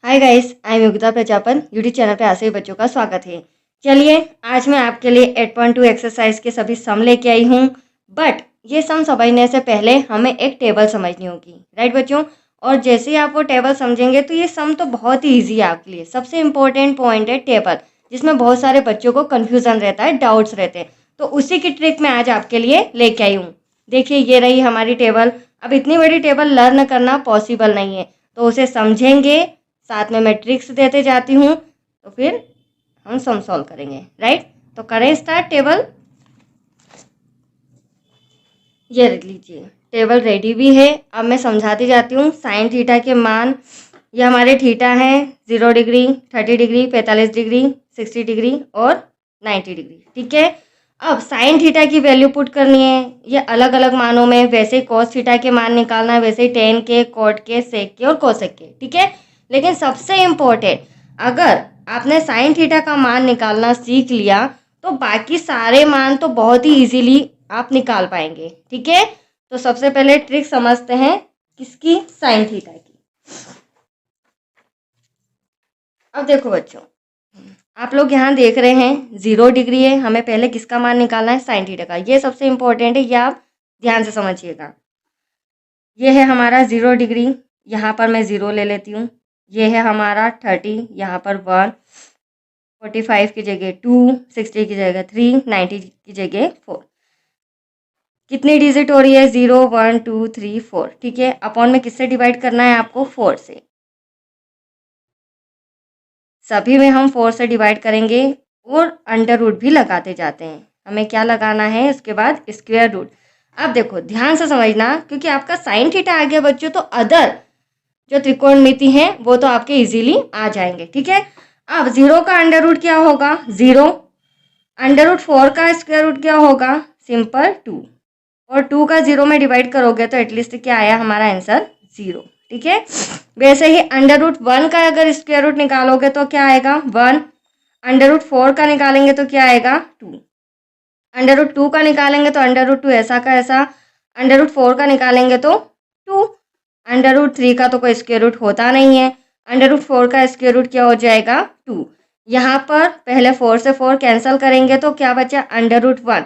Hi guys, I am Yogita Prajapan. YouTube channel पे ऐसे ही बच्चों का स्वागत है। चलिए आज मैं आपके लिए 8.2 एक्सरसाइज के सभी सम लेके आई हूँ। बट ये सम समझने से पहले हमें एक टेबल समझनी होगी, राइट बच्चों। और जैसे ही आप वो टेबल समझेंगे तो ये सम तो बहुत ही ईजी है आपके लिए। सबसे इम्पोर्टेंट पॉइंट है टेबल, जिसमें बहुत सारे बच्चों को कन्फ्यूजन रहता है, डाउट्स रहते हैं। तो उसी की ट्रिक मैं आज आपके लिए लेके आई हूँ। देखिए ये रही हमारी टेबल। अब इतनी बड़ी टेबल लर्न करना पॉसिबल नहीं है, तो उसे समझेंगे, साथ में मैं ट्रिक्स देते जाती हूँ, तो फिर हम सम सॉल्व करेंगे, राइट। तो करें स्टार्ट। टेबल ये लीजिए, टेबल रेडी भी है। अब मैं समझाती जाती हूँ। साइन थीटा के मान, ये हमारे थीटा हैं 0 डिग्री, 30 डिग्री, 45 डिग्री, 60 डिग्री और 90 डिग्री, ठीक है। अब साइन थीटा की वैल्यू पुट करनी है, ये अलग अलग मानों में। वैसे ही कॉस थीटा के मान निकालना है, वैसे ही टेन के, कॉट के, सेक के और कोसेक के, ठीक है। लेकिन सबसे इम्पोर्टेंट, अगर आपने साइन थीटा का मान निकालना सीख लिया तो बाकी सारे मान तो बहुत ही इजीली आप निकाल पाएंगे, ठीक है। तो सबसे पहले ट्रिक समझते हैं किसकी, साइन थीटा की। अब देखो बच्चों, आप लोग यहाँ देख रहे हैं 0 डिग्री है, हमें पहले किसका मान निकालना है, साइन थीटा का। ये सबसे इम्पोर्टेंट है, ये आप ध्यान से समझिएगा। ये है हमारा 0 डिग्री, यहाँ पर मैं 0 ले लेती हूँ। ये है हमारा 30, यहाँ पर 1, 45 की जगह 2, 60 की जगह 3, 90 की जगह 4। कितनी डिजिट हो रही है, 0, 1, 2, 3, 4, ठीक है। अपॉन में किससे डिवाइड करना है आपको, 4 से। सभी में हम 4 से डिवाइड करेंगे और अंडर रूट भी लगाते जाते हैं। हमें क्या लगाना है उसके बाद, स्क्वायर रूट। अब देखो ध्यान से समझना, क्योंकि आपका साइन थीटा आ गया बच्चों, तो अदर जो त्रिकोणमिति हैं वो तो आपके इजीली आ जाएंगे, ठीक है। अब 0 का अंडर रूट क्या होगा, 0। अंडर रूट 4 का स्क्वायर रूट क्या होगा, सिंपल 2। और 2 का 0 में डिवाइड करोगे तो एटलीस्ट क्या आया हमारा आंसर, 0, ठीक है। वैसे ही अंडर रूट 1 का अगर स्क्वायर रूट निकालोगे तो क्या आएगा, 1। अंडर रूट 4 का निकालेंगे तो क्या आएगा, 2। अंडर रूट 2 का निकालेंगे तो अंडर रूट 2 ऐसा का ऐसा। अंडर रूट 4 का निकालेंगे तो 2। अंडर रूट 3 का तो कोई स्क्वायर रूट होता नहीं है। अंडर रूट 4 का स्क्वायर रूट क्या हो जाएगा, 2। यहाँ पर पहले 4 से 4 कैंसिल करेंगे तो क्या बचा, अंडर रूट 1।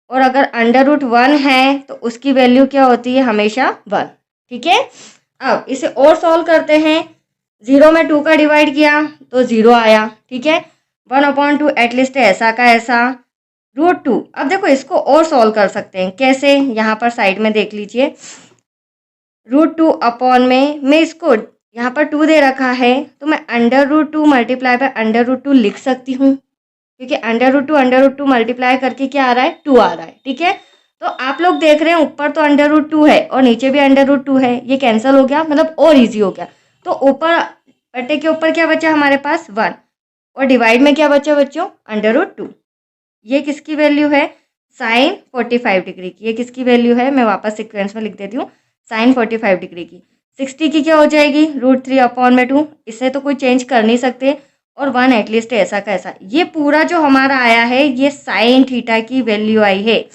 और अगर अंडर रूट 1 है तो उसकी वैल्यू क्या होती है, हमेशा 1, ठीक है। अब इसे और सॉल्व करते हैं। 0 में 2 का डिवाइड किया तो 0 आया, ठीक है। 1/2 एटलीस्ट ऐसा का ऐसा, √2। अब देखो इसको और सॉल्व कर सकते हैं, कैसे, यहाँ पर साइड में देख लीजिए। √2 अपॉन में, मैं इसको यहाँ पर 2 दे रखा है तो मैं under root 2 multiply by under root 2 लिख सकती हूँ, क्योंकि अंडर रूट 2 मल्टीप्लाई करके क्या आ रहा है, 2 आ रहा है, ठीक है। तो आप लोग देख रहे हैं ऊपर तो अंडर रूट 2 है और नीचे भी अंडर रूट 2 है, ये कैंसिल हो गया, मतलब और इजी हो गया। तो ऊपर बटे के ऊपर क्या बचा हमारे पास, 1। और डिवाइड में क्या बचा बच्चों, अंडर रूट 2। ये किसकी वैल्यू है, साइन 45 डिग्री की। ये किसकी वैल्यू है, मैं वापस सीक्वेंस में लिख देती हूँ, साइन 45 डिग्री की। 60 की क्या हो जाएगी, √3/2। इससे तो कोई चेंज कर नहीं सकते। और 1 एटलीस्ट ऐसा का ऐसा। ये पूरा जो हमारा आया है ये साइन थीटा की वैल्यू आई है,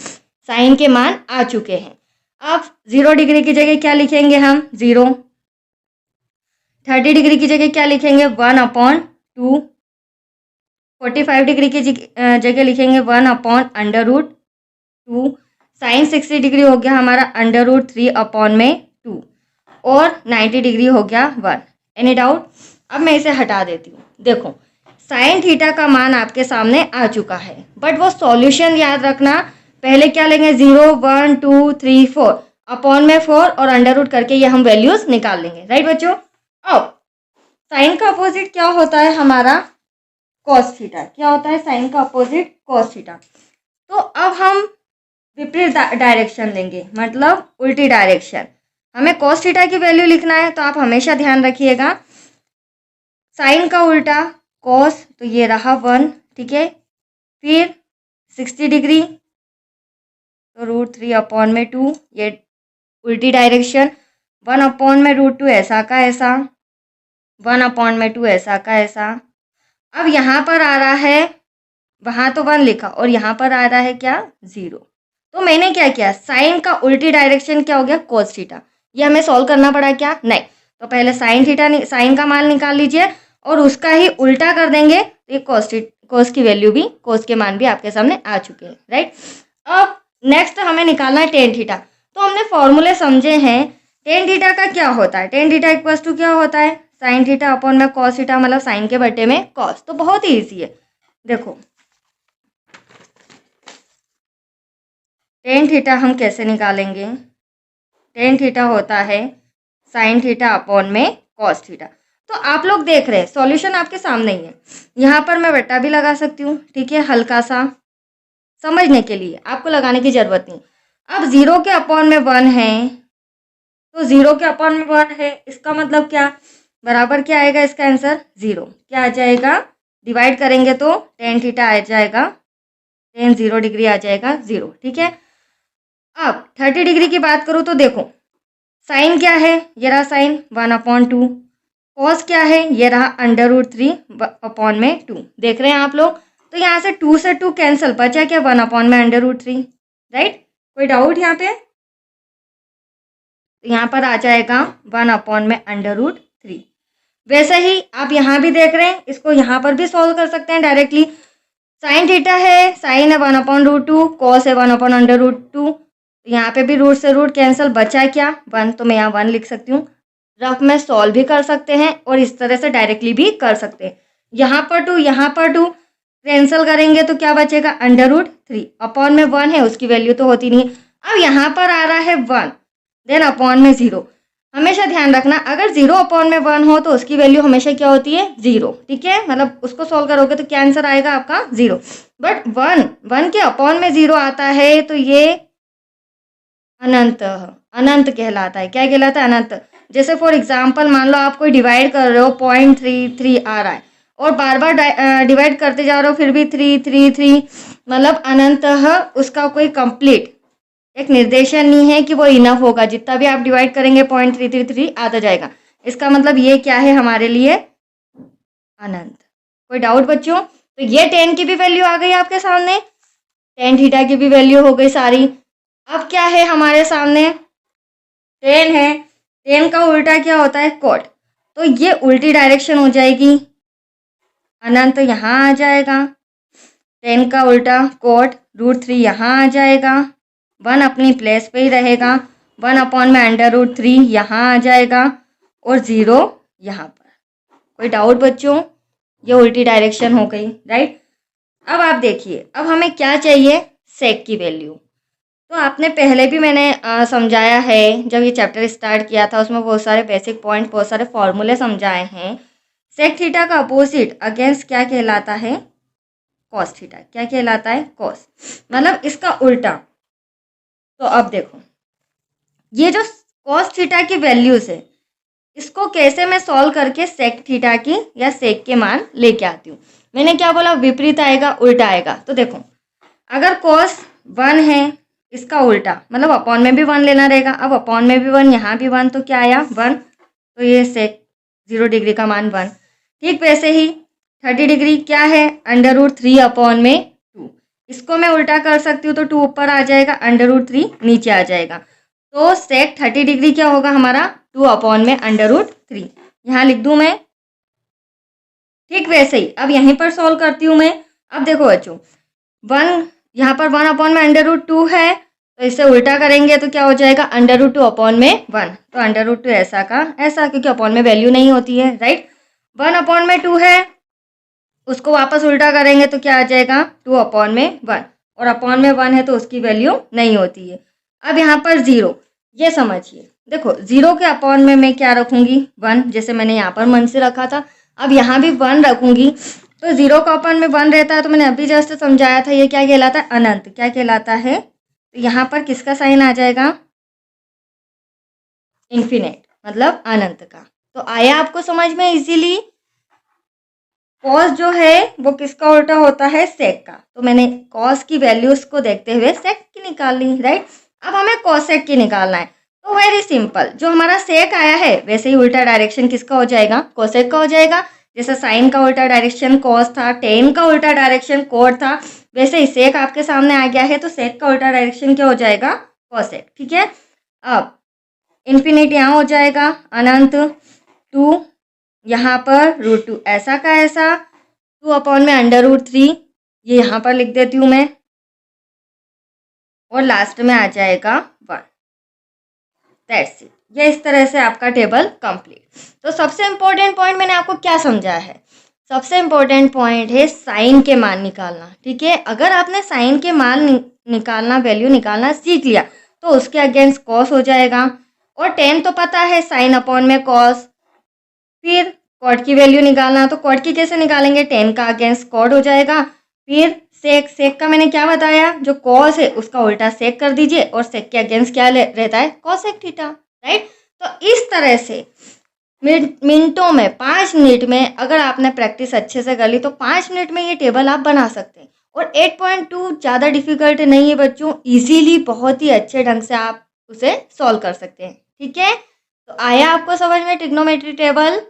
साइन के मान आ चुके हैं। अब 0 डिग्री की जगह क्या लिखेंगे हम, 0। 30 डिग्री की जगह क्या लिखेंगे, 1/2। 45 डिग्री की जगह लिखेंगे 1/√2। साइन 60 डिग्री हो गया हमारा अंडर रूट 3/2। और 90 डिग्री हो गया 1। Any doubt. अब मैं इसे हटा देती हूँ। देखो साइन थीटा का मान आपके सामने आ चुका है, बट वो सॉल्यूशन याद रखना, पहले क्या लेंगे, 0, 1, 2, 3, 4 अपॉन में 4 और अंडर रूट करके ये हम वैल्यूज निकाल लेंगे, राइट बच्चों। अब साइन का अपोजिट क्या होता है हमारा, कॉस थीटा। क्या होता है साइन का अपोजिट, कॉस थीटा। तो अब हम विपरीत डायरेक्शन लेंगे, मतलब उल्टी डायरेक्शन। हमें कॉस थीटा की वैल्यू लिखना है, तो आप हमेशा ध्यान रखिएगा साइन का उल्टा कॉस, तो ये रहा 1, ठीक है। फिर 60 डिग्री तो √3/2, ये उल्टी डायरेक्शन। 1/√2 ऐसा का ऐसा, 1/2 ऐसा का ऐसा। अब यहाँ पर आ रहा है, वहाँ तो 1 लिखा और यहाँ पर आ रहा है क्या, 0। तो मैंने क्या किया, साइन का उल्टी डायरेक्शन क्या हो गया, कॉस थीटा। ये हमें सॉल्व करना पड़ा क्या, नहीं। तो पहले साइन थीटा साइन का मान निकाल लीजिए और उसका ही उल्टा कर देंगे तो ये कोस की वैल्यू भी, कोस के मान भी आपके सामने आ चुके हैं, राइट। अब नेक्स्ट हमें निकालना है टेन थीटा। तो हमने फॉर्मूले समझे हैं। टेन थीटा का क्या होता है, टेन थीटा इक्वल्स टू क्या होता है, साइन थीटा अपॉन में कॉस थीटा, मतलब साइन के बटे में कॉस। तो बहुत ही ईजी है, देखो टेन थीटा हम कैसे निकालेंगे। टेन थीटा होता है साइन थीटा अपॉन में कॉस थीटा। तो आप लोग देख रहे हैं सॉल्यूशन आपके सामने ही है, यहाँ पर मैं बट्टा भी लगा सकती हूँ, ठीक है, हल्का सा समझने के लिए, आपको लगाने की जरूरत नहीं। अब जीरो के अपॉन में वन है, तो जीरो के अपॉन में वन है, इसका मतलब क्या, बराबर क्या आएगा इसका आंसर, जीरो। क्या आ जाएगा, डिवाइड करेंगे तो टेन थीटा आ जाएगा, टेन 0 डिग्री आ जाएगा 0, ठीक है। अब 30 डिग्री की बात करूँ तो देखो साइन क्या है, ये रहा साइन 1/2, कॉस क्या है, ये रहा √3/2, देख रहे हैं आप लोग। तो यहाँ से 2 से 2 कैंसिल, बचा क्या 1/√3, राइट। कोई डाउट यहाँ पे, तो यहाँ पर आ जाएगा 1/√3। वैसे ही आप यहाँ भी देख रहे हैं, इसको यहाँ पर भी सॉल्व कर सकते हैं डायरेक्टली। साइन थीटा है, साइन है 1/√2, कॉस है 1/√2, यहाँ पे भी रूट से रूट कैंसिल, बचा क्या 1, तो मैं यहाँ 1 लिख सकती हूँ। रफ में सॉल्व भी कर सकते हैं और इस तरह से डायरेक्टली भी कर सकते हैं। यहाँ पर 2 यहाँ पर 2 कैंसिल करेंगे तो क्या बचेगा, √3 अपॉन में 1 है, उसकी वैल्यू तो होती नहीं। अब यहाँ पर आ रहा है 1, देन अपॉन में 0। हमेशा ध्यान रखना, अगर 0 अपॉन में 1 हो तो उसकी वैल्यू हमेशा क्या होती है, 0, ठीक है। मतलब उसको सॉल्व करोगे तो क्या आंसर आएगा आपका 0। बट 1 के अपॉन में 0 आता है तो ये अनंत, अनंत कहलाता है। क्या कहलाता है, अनंत। जैसे फॉर एग्जाम्पल मान लो आप कोई डिवाइड कर रहे हो, 0.33 आ रहा है और बार बार डिवाइड करते जा रहे हो फिर भी 333, मतलब अनंत उसका कोई कंप्लीट एक निर्देशन नहीं है कि वो इनफ होगा, जितना भी आप डिवाइड करेंगे 0.333 आता जाएगा। इसका मतलब ये क्या है हमारे लिए, अनंत। कोई डाउट बच्चों, तो ये 10 की भी वैल्यू आ गई आपके सामने, टेन थीटा की भी वैल्यू हो गई सारी। अब क्या है हमारे सामने, 10 है, 10 का उल्टा क्या होता है, कॉट, तो ये उल्टी डायरेक्शन हो जाएगी, अनंत यहाँ आ जाएगा, 10 का उल्टा कॉट, √3 यहाँ आ जाएगा, 1 अपनी प्लेस पे ही रहेगा, 1/√3 यहाँ आ जाएगा और 0 यहाँ पर। कोई डाउट बच्चों, ये उल्टी डायरेक्शन हो गई, राइट। अब आप देखिए, अब हमें क्या चाहिए, सेक की वैल्यू। तो आपने पहले भी मैंने समझाया है, जब ये चैप्टर स्टार्ट किया था उसमें बहुत सारे बेसिक पॉइंट, बहुत सारे फॉर्मूले समझाए हैं। सेक थीटा का अपोजिट अगेंस्ट क्या कहलाता है, कॉस थीटा। क्या कहलाता है, कॉस, मतलब इसका उल्टा। तो अब देखो ये जो कॉस थीटा की वैल्यूज है, इसको कैसे मैं सॉल्व करके सेक थीटा की या सेक के मान लेके आती हूँ। मैंने क्या बोला, विपरीत आएगा, उल्टा आएगा। तो देखो अगर कॉस 1 है, इसका उल्टा मतलब अपॉन में भी 1 लेना रहेगा। अब अपॉन में भी 1, यहाँ भी 1, तो क्या आया 1, तो ये सेक 0 डिग्री का मान 1। ठीक वैसे ही 30 डिग्री क्या है, √3/2, इसको मैं उल्टा कर सकती हूँ तो 2 ऊपर आ जाएगा, √3 नीचे आ जाएगा। तो सेक 30 डिग्री क्या होगा हमारा, 2/√3, यहाँ लिख दूँ मैं। ठीक वैसे ही अब यहीं पर सॉल्व करती हूँ मैं। अब देखो बच्चों 1, यहाँ पर 1/√2 है, तो इसे उल्टा करेंगे तो क्या हो जाएगा, √2/1, तो √2 ऐसा का ऐसा, क्योंकि अपॉन में वैल्यू नहीं होती है, राइट। 1/2 है, उसको वापस उल्टा करेंगे तो क्या आ जाएगा, 2/1, और अपॉन में 1 है तो उसकी वैल्यू नहीं होती है। अब यहाँ पर 0, ये समझिए, देखो 0 के अपॉन में मैं क्या रखूँगी, 1, जैसे मैंने यहाँ पर मन से रखा था। अब यहाँ भी 1 रखूँगी, तो 0 का अपॉन में 1 रहता है, तो मैंने अभी जस्ट समझाया था ये क्या कहलाता है, अनंत। क्या कहलाता है, तो यहाँ पर किसका साइन आ जाएगा, इन्फिनिट, मतलब अनंत का। तो आया आपको समझ में इजीली। कॉस जो है वो किसका उल्टा होता है, सेक का। तो मैंने कॉस की वैल्यूज को देखते हुए सेक की निकाल ली, राइट। अब हमें कॉसेक की निकालना है, तो वेरी सिंपल, जो हमारा सेक आया है वैसे ही उल्टा डायरेक्शन किसका हो जाएगा, कॉसेक का हो जाएगा। जैसे साइन का उल्टा डायरेक्शन कॉस था, टेन का उल्टा डायरेक्शन कोट था, वैसे ही सेक आपके सामने आ गया है तो सेक का उल्टा डायरेक्शन क्या हो जाएगा, कॉसेक, ठीक है। अब इन्फिनिटी यहाँ हो जाएगा, अनंत, 2, यहाँ पर √2 ऐसा का ऐसा, 2 में √3, ये यहाँ पर लिख देती हूँ मैं, और लास्ट में आ जाएगा 1। That's it. ये इस तरह से आपका टेबल कंप्लीट। तो सबसे इम्पोर्टेंट पॉइंट मैंने आपको क्या समझाया है? सबसे इम्पोर्टेंट पॉइंट है साइन के मान निकालना। ठीक है, अगर आपने साइन के मान निकालना, वैल्यू निकालना सीख लिया तो उसके अगेंस्ट कॉस हो जाएगा। और टेन तो पता है, साइन अपॉन में कॉस। फिर कॉट की वैल्यू निकालना, तो कॉट की कैसे निकालेंगे? टेन का अगेंस्ट कॉट हो जाएगा। फिर सेक, सेक का मैंने क्या बताया, जो कॉस है उसका उल्टा सेक कर दीजिए और सेक के अगेंस्ट क्या रहता है? Cosec theta, right. तो इस तरह से मिनटों में, 5 मिनट में अगर आपने प्रैक्टिस अच्छे से कर ली तो 5 मिनट में ये टेबल आप बना सकते हैं। और 8.2 ज़्यादा डिफिकल्ट नहीं है बच्चों, इजीली बहुत ही अच्छे ढंग से आप उसे सॉल्व कर सकते हैं। ठीक है, तो आया आपको समझ में ट्रिग्नोमेट्री टेबल?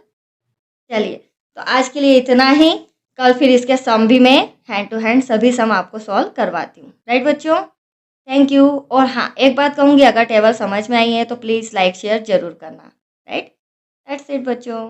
चलिए, तो आज के लिए इतना ही। कल फिर इसके सम भी मैं हैंड टू हैंड सभी सम आपको सॉल्व करवाती हूँ। राइट बच्चों, थैंक यू। और हाँ, एक बात कहूँगी, अगर टेबल समझ में आई है तो प्लीज़ लाइक शेयर जरूर करना। राइट, दैट्स इट बच्चों।